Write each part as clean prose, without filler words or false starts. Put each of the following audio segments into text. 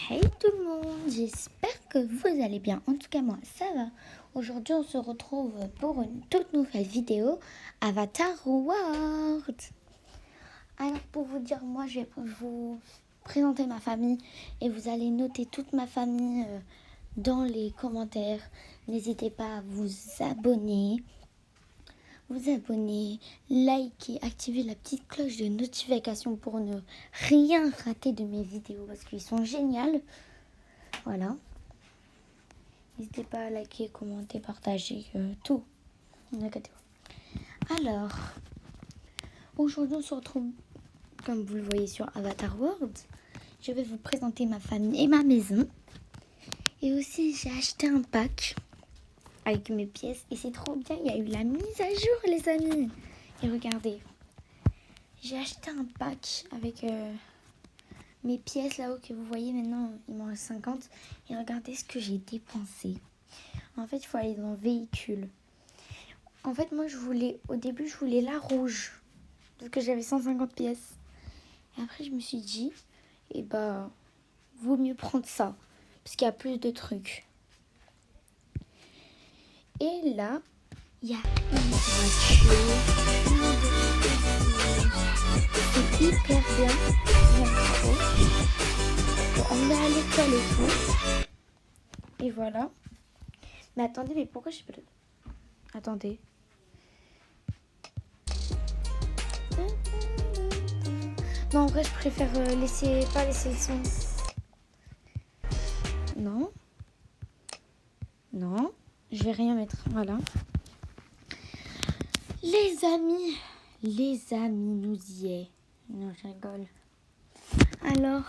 Hey tout le monde, j'espère que vous allez bien. En tout cas moi ça va. Aujourd'hui on se retrouve pour une toute nouvelle vidéo Avatar World. Alors pour vous dire, moi je vais vous présenter ma famille et vous allez noter toute ma famille dans les commentaires. N'hésitez pas à vous abonner, liker, activer la petite cloche de notification pour ne rien rater de mes vidéos parce qu'ils sont géniaux. Voilà. N'hésitez pas à liker, commenter, partager, tout. Alors, aujourd'hui on se retrouve, comme vous le voyez sur Avatar World. Je vais vous présenter ma famille et ma maison. Et aussi j'ai acheté un pack avec mes pièces et c'est trop bien, il y a eu la mise à jour les amis. Et regardez, j'ai acheté un pack avec mes pièces là-haut que vous voyez maintenant, il m'en reste 50. Et regardez ce que j'ai dépensé. En fait, il faut aller dans véhicule. En fait, moi, au début, je voulais la rouge. Parce que j'avais 150 pièces. Et après, je me suis dit, vaut mieux prendre ça. Parce qu'il y a plus de trucs. Et là, il y a une voiture. C'est hyper bien. J'aime trop. On est à l'école et tout. Et voilà. Mais attendez, mais pourquoi je sais pas... Attendez. Non, en vrai, je préfère pas laisser le son. Non. Non. Je vais rien mettre. Voilà. Les amis, nous y est. Non, je rigole. Alors.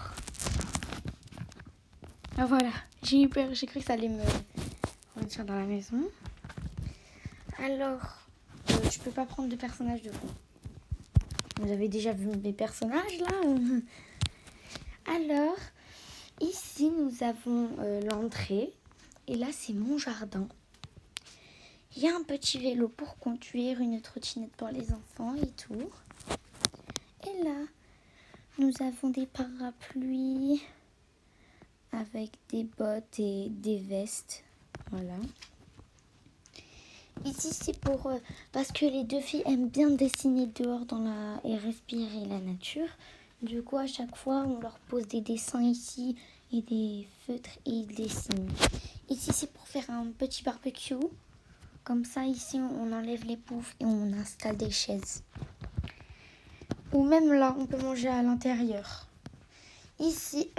Ah voilà. J'ai eu peur. J'ai cru que ça allait me retirer dans la maison. Alors, je peux pas prendre de personnage de vous. Vous avez déjà vu mes personnages là. Alors, ici nous avons l'entrée. Et là, c'est mon jardin. Il y a un petit vélo pour conduire, une trottinette pour les enfants et tout. Et là, nous avons des parapluies avec des bottes et des vestes. Voilà. Ici, c'est pour... parce que les deux filles aiment bien dessiner dehors et respirer la nature. Du coup, à chaque fois, on leur pose des dessins ici et des feutres et ils dessinent. Ici, c'est pour faire un petit barbecue. Comme ça, ici, on enlève les poufs et on installe des chaises. Ou même là, on peut manger à l'intérieur. Ici,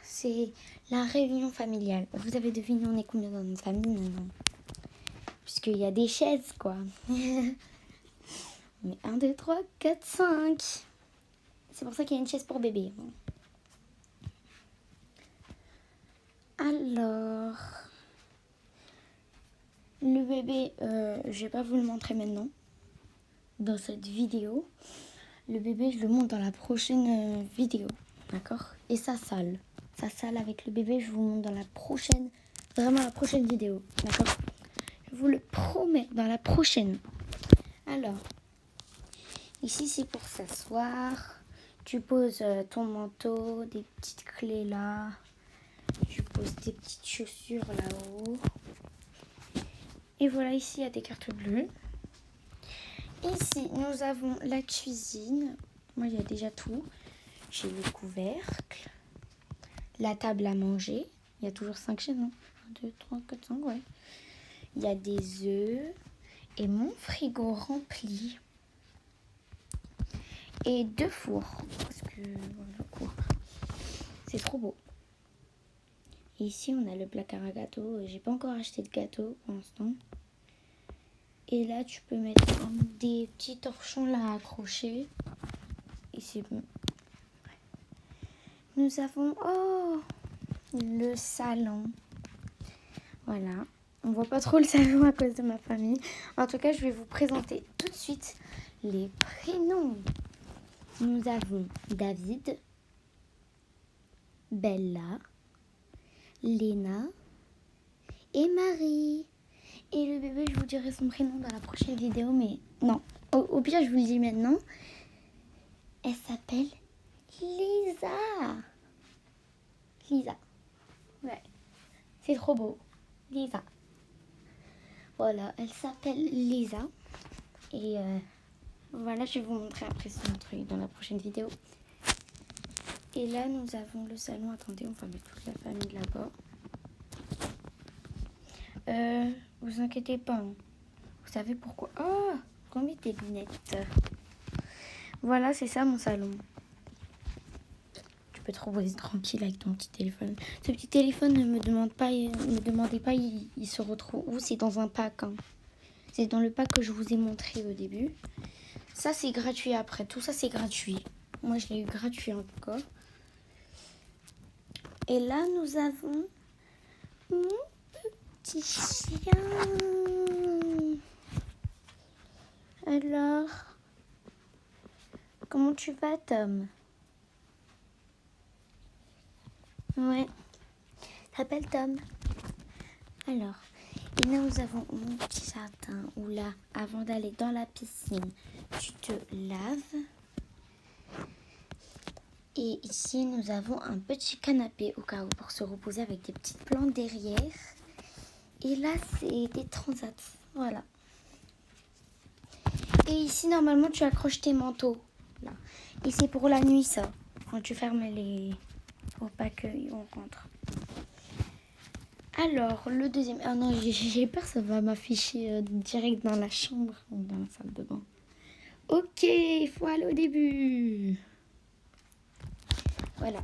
c'est la réunion familiale. Vous avez deviné, on est combien dans notre famille maintenant? Puisqu'il y a des chaises, quoi. On est 1, 2, 3, 4, 5. C'est pour ça qu'il y a une chaise pour bébé. Alors... Le bébé, je vais pas vous le montrer maintenant, dans cette vidéo. Le bébé, je le montre dans la prochaine vidéo, d'accord? Et sa salle avec le bébé, je vous montre dans la prochaine vidéo, d'accord? Je vous le promets, dans la prochaine. Alors, ici, c'est pour s'asseoir. Tu poses ton manteau, des petites clés là. Tu poses tes petites chaussures là-haut. Et voilà, ici, il y a des cartes bleues. Ici, nous avons la cuisine. Moi, il y a déjà tout. J'ai le couvercle. La table à manger. Il y a toujours 5 chaises, non? 1, 2, 3, 4, 5, ouais. Il y a des œufs. Et mon frigo rempli. Et 2 fours. Parce que, voilà quoi. C'est trop beau. Et ici, on a le placard à gâteaux. J'ai pas encore acheté de gâteau pour l'instant. Et là, tu peux mettre des petits torchons là accrochés. Et c'est bon. Nous avons le salon. Voilà. On voit pas trop le salon à cause de ma famille. En tout cas, je vais vous présenter tout de suite les prénoms. Nous avons David, Bella, Léna et Marie. Et le bébé, je vous dirai son prénom dans la prochaine vidéo, mais non. Au pire, je vous le dis maintenant. Elle s'appelle Lisa. Lisa. Ouais, c'est trop beau. Lisa. Voilà, elle s'appelle Lisa. Et voilà, je vais vous montrer après son truc dans la prochaine vidéo. Et là, nous avons le salon. Attendez, on va mettre toute la famille là-bas. Vous inquiétez pas. Hein. Vous savez pourquoi? Oh, combien des lunettes. Voilà, c'est ça mon salon. Tu peux te reposer tranquille avec ton petit téléphone. Ce petit téléphone, ne me demandez pas, il se retrouve où? C'est dans un pack. Hein. C'est dans le pack que je vous ai montré au début. Ça, c'est gratuit après. Tout ça, c'est gratuit. Moi, je l'ai eu gratuit encore. Et là, nous avons mon petit chien. Alors, comment tu vas, Tom? Ouais, s'appelle Tom. Alors, et là, nous avons mon petit jardin où là, avant d'aller dans la piscine, tu te laves. Et ici, nous avons un petit canapé au cas où pour se reposer avec des petites plantes derrière. Et là, c'est des transats. Voilà. Et ici, normalement, tu accroches tes manteaux. Là. Et c'est pour la nuit, ça. Quand tu fermes les... Pour pas qu'on rentre. Alors, le deuxième... Ah non, j'ai peur, ça va m'afficher direct dans la chambre ou dans la salle de bain. Ok, il faut aller au début. Voilà.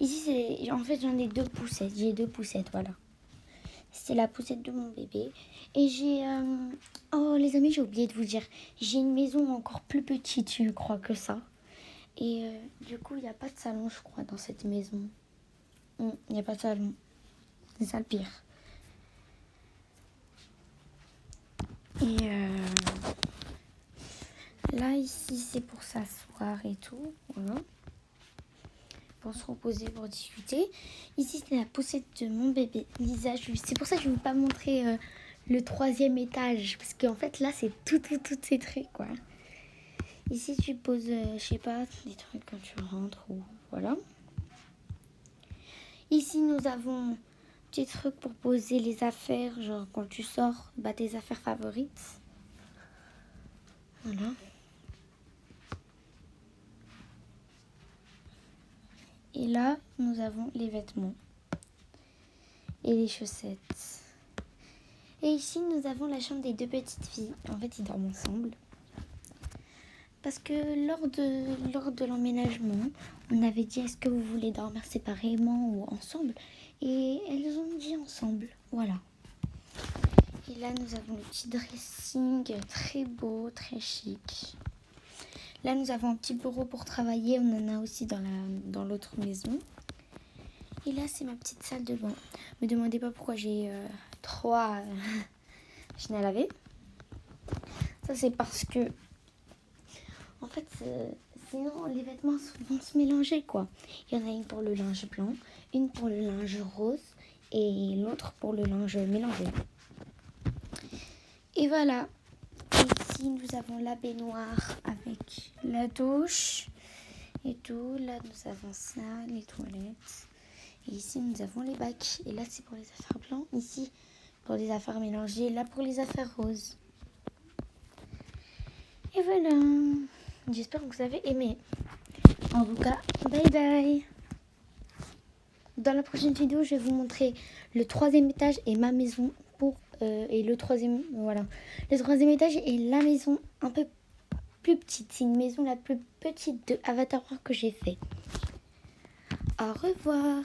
Ici, c'est... En fait, j'en ai 2 poussettes. J'ai 2 poussettes, voilà. C'est la poussette de mon bébé. Et j'ai... Oh, les amis, j'ai oublié de vous dire. J'ai une maison encore plus petite, je crois, que ça. Et du coup, il n'y a pas de salon, je crois, dans cette maison. Il n'y a pas de salon. C'est ça le pire. Et là, ici, c'est pour s'asseoir et tout. Voilà. Pour se reposer, pour discuter. Ici, c'est la poussette de mon bébé, Lisa. C'est pour ça que je ne vais pas montrer le 3e étage. Parce qu'en fait, là, c'est tous ces trucs, quoi. Ici, tu poses, je sais pas, des trucs quand tu rentres ou voilà. Ici, nous avons petit truc pour poser les affaires, genre quand tu sors, bah, tes affaires favorites. Voilà. Et là, nous avons les vêtements et les chaussettes. Et ici, nous avons la chambre des 2 petites filles. En fait, ils dorment ensemble. Parce que lors de l'emménagement, on avait dit est-ce que vous voulez dormir séparément ou ensemble? Et elles ont dit ensemble. Voilà. Et là, nous avons le petit dressing très beau, très chic. Là, nous avons un petit bureau pour travailler. On en a aussi dans l'autre maison. Et là, c'est ma petite salle de bain. Ne me demandez pas pourquoi j'ai 3 machines à laver. Ça, c'est parce que... En fait, sinon, les vêtements vont se mélanger, quoi. Il y en a une pour le linge blanc, une pour le linge rose et l'autre pour le linge mélangé. Et voilà. Ici, nous avons la baignoire avec la douche et tout. Là, nous avons ça, les toilettes. Et ici, nous avons les bacs. Et là, c'est pour les affaires blancs. Ici, pour les affaires mélangées. Là, pour les affaires roses. Et voilà. J'espère que vous avez aimé. En tout cas, bye bye. Dans la prochaine vidéo, je vais vous montrer le 3e étage et ma maison et le 3e, voilà. Le 3e étage et la maison un peu plus petite. C'est une maison la plus petite de Avatar World que j'ai fait. Au revoir.